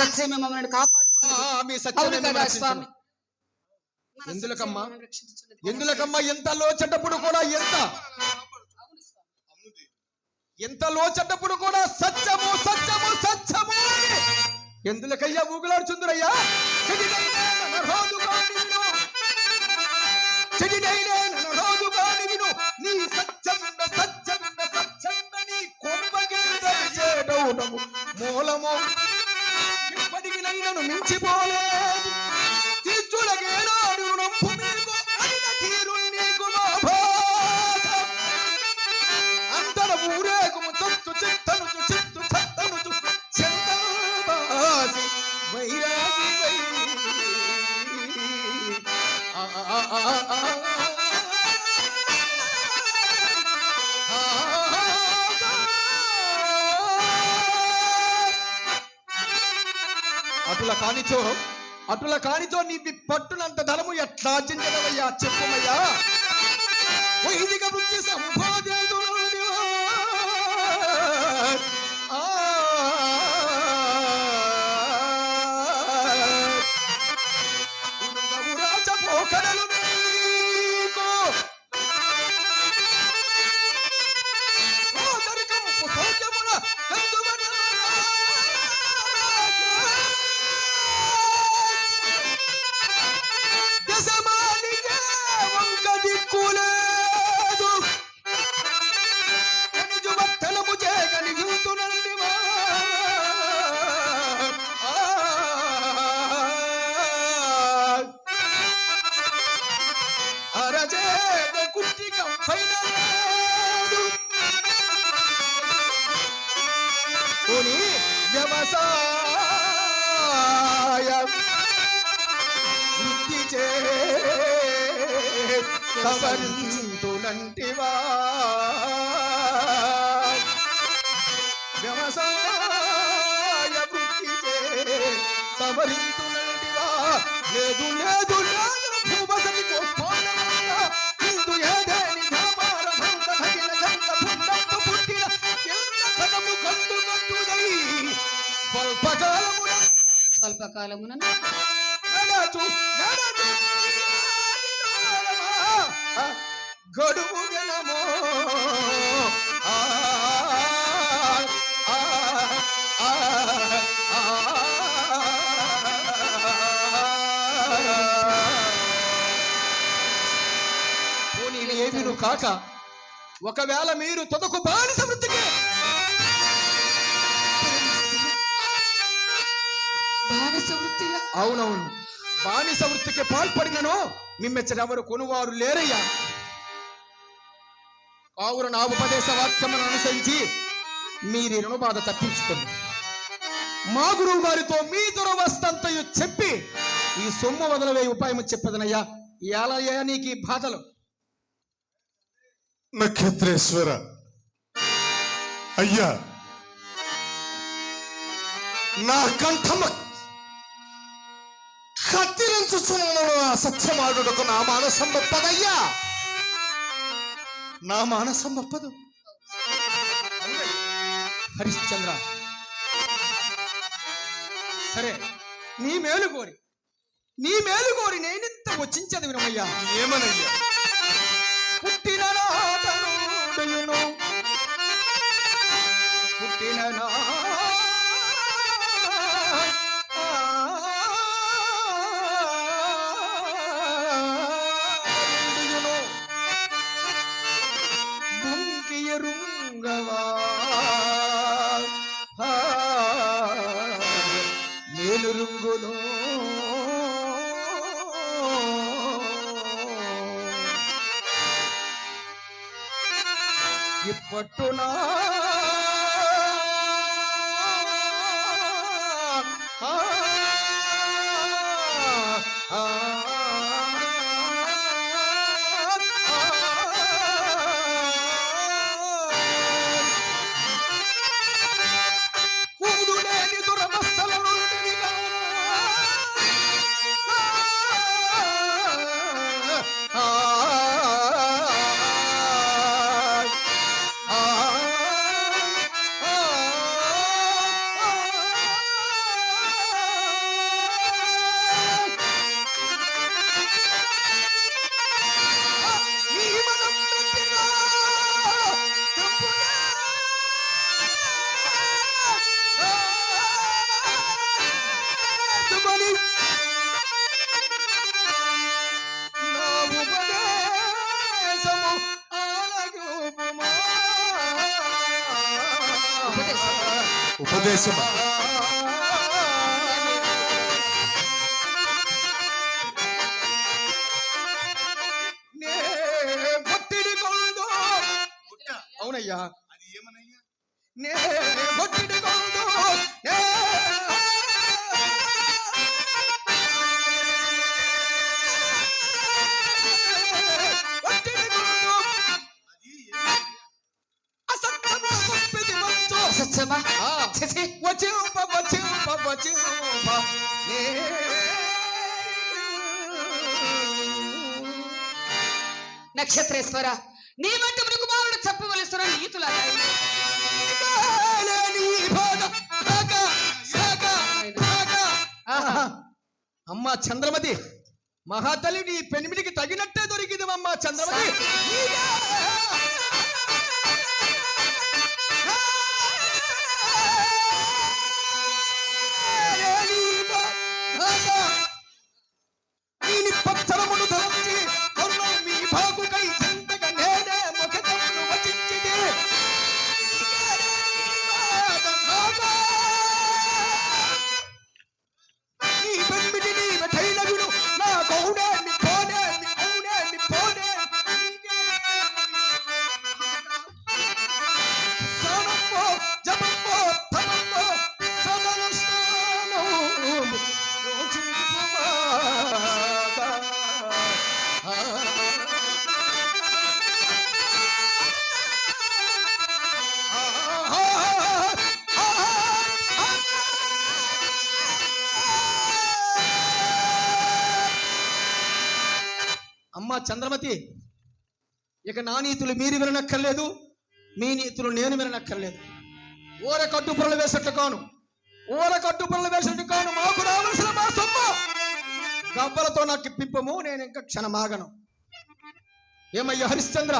సత్యమే మమ్మల్ని మీ సత్యమే కాపాడు స్వామి. ఎందులకమ్మా ఎంత లోచటప్పుడు కూడా ఎంత లోచటప్పుడు కూడా సత్యము సత్యము సత్యము ఎందులకయ్యా ఊగులాడుచుందురయ్యా. నీ సత్యముండ సత్యముండ సత్యముండ నీ కొంపకి మూలము ఇప్పటికి నైనను మించిపోలేదు. తీర్చులకేనాడు నంపు మీకు అడిన తీరు నీకు అంతర ఊరేగుము చత్తు చిత్తను చిత్తు చత్తను చింతాసి వైరాగి వై అటుల కానిచో నీ పట్టునంత ధనము ఎట్లా చించదవయ్యా చెప్పుమయ్యా. వైదిక వృత్తి సంపాదించు పోకడలు వ్యవసాయ వృత్తి చే సవరింతునంటివా. వ్యవసాయ వృత్తి చే సవరింతునంటివా. లేదు లేదు భూమసని హిందు ఏదేని ధామార భంగ భగిన గంగ భుండంతో పుట్టిన ఎంత కథము కందు కందుదై స్వల్పకాలమున గడువు జనమో ఏమిను కాక ఒకవేళ మీరు తొదకు బానిస వృత్తికి అవునవును బానిస వృత్తికి పాల్పడినను మిమ్మెచ్చరెవరు కొనువారు లేరయ్యా. కావున నా ఉపదేశ వాక్యమును అనుసరించి మీరు రుణబాధ తప్పించుకోండి. మా గురువు గారితో మీ దురవస్థంతయు చెప్పి ఈ సొమ్ము వదలవే ఉపాయం చెప్పదనయ్యా. ఎలా నీకు బాధలు? నక్షత్రేశ్వర అయ్యా, నా కంఠమ కత్తిరించుచున్నను అసత్యమాడుటకు నా మానసం ఒప్పదయ్యా. నా మానసం ఒప్పదు. హరిశ్చంద్ర, సరే నీ మేలు కోరి నేనింత వచ్చించదు వినమయ్యా. ఏమనయ్యా? పుట్టిన నాటను పుట్టిన బుంకియరుంగవా మేలురుంగును ఇప్పట్టునా ఉపదేశమా? నే ఒత్తిడి కొందు. అవునయ్యా, అది ఏమనయ్యా? నే ఒత్తిడి కొందు. నే ఒత్తిడి కొందు. అది ఏమనయ్యా? అసత్యము గొప్పది వంచు. అసత్యమా? ఆ, ఛీ! వచింప వచింప వచింప నే నక్షత్రేశ్వర, నీ వంటి మృగుమారుడు చెప్పవలసిన నీతులాగా నీ బాధ సాగ సాగ సాగ. ఆహా. అమ్మా చంద్రమతి, మహాతల్లి నీ పెనిమిడికి తగినట్టే దొరికింది అమ్మా చంద్రమతి. దీని పచ్చరమును ధరించి కరుణం మీ బాగుకై చెంతగా నేనే ముఖతమును వచించితే. నీ పెంబిటి నీ వెఠైన విడు, నా గౌడే ని పోనే ని గౌడే ని పోనే. స్నానమ్మో జపమ్మో తపమ్మో సదను స్నానము యోచించుమాగా. అమ్మా చంద్రమతి, ఇక నా నీతులు మీరు విననక్కర్లేదు, మీ నీతులు నేను విననక్కర్లేదు. ఓర కట్టుపురలు వేసట్టు కాను, ఓర కట్టుపురలు వేసట్టు కాను. మాకు రావలసిన మా సొమ్ము గవ్వలతో నాకు ఇప్పింపము, నేను ఇంకా క్షణమాగను. ఏమయ్యా హరిశ్చంద్ర,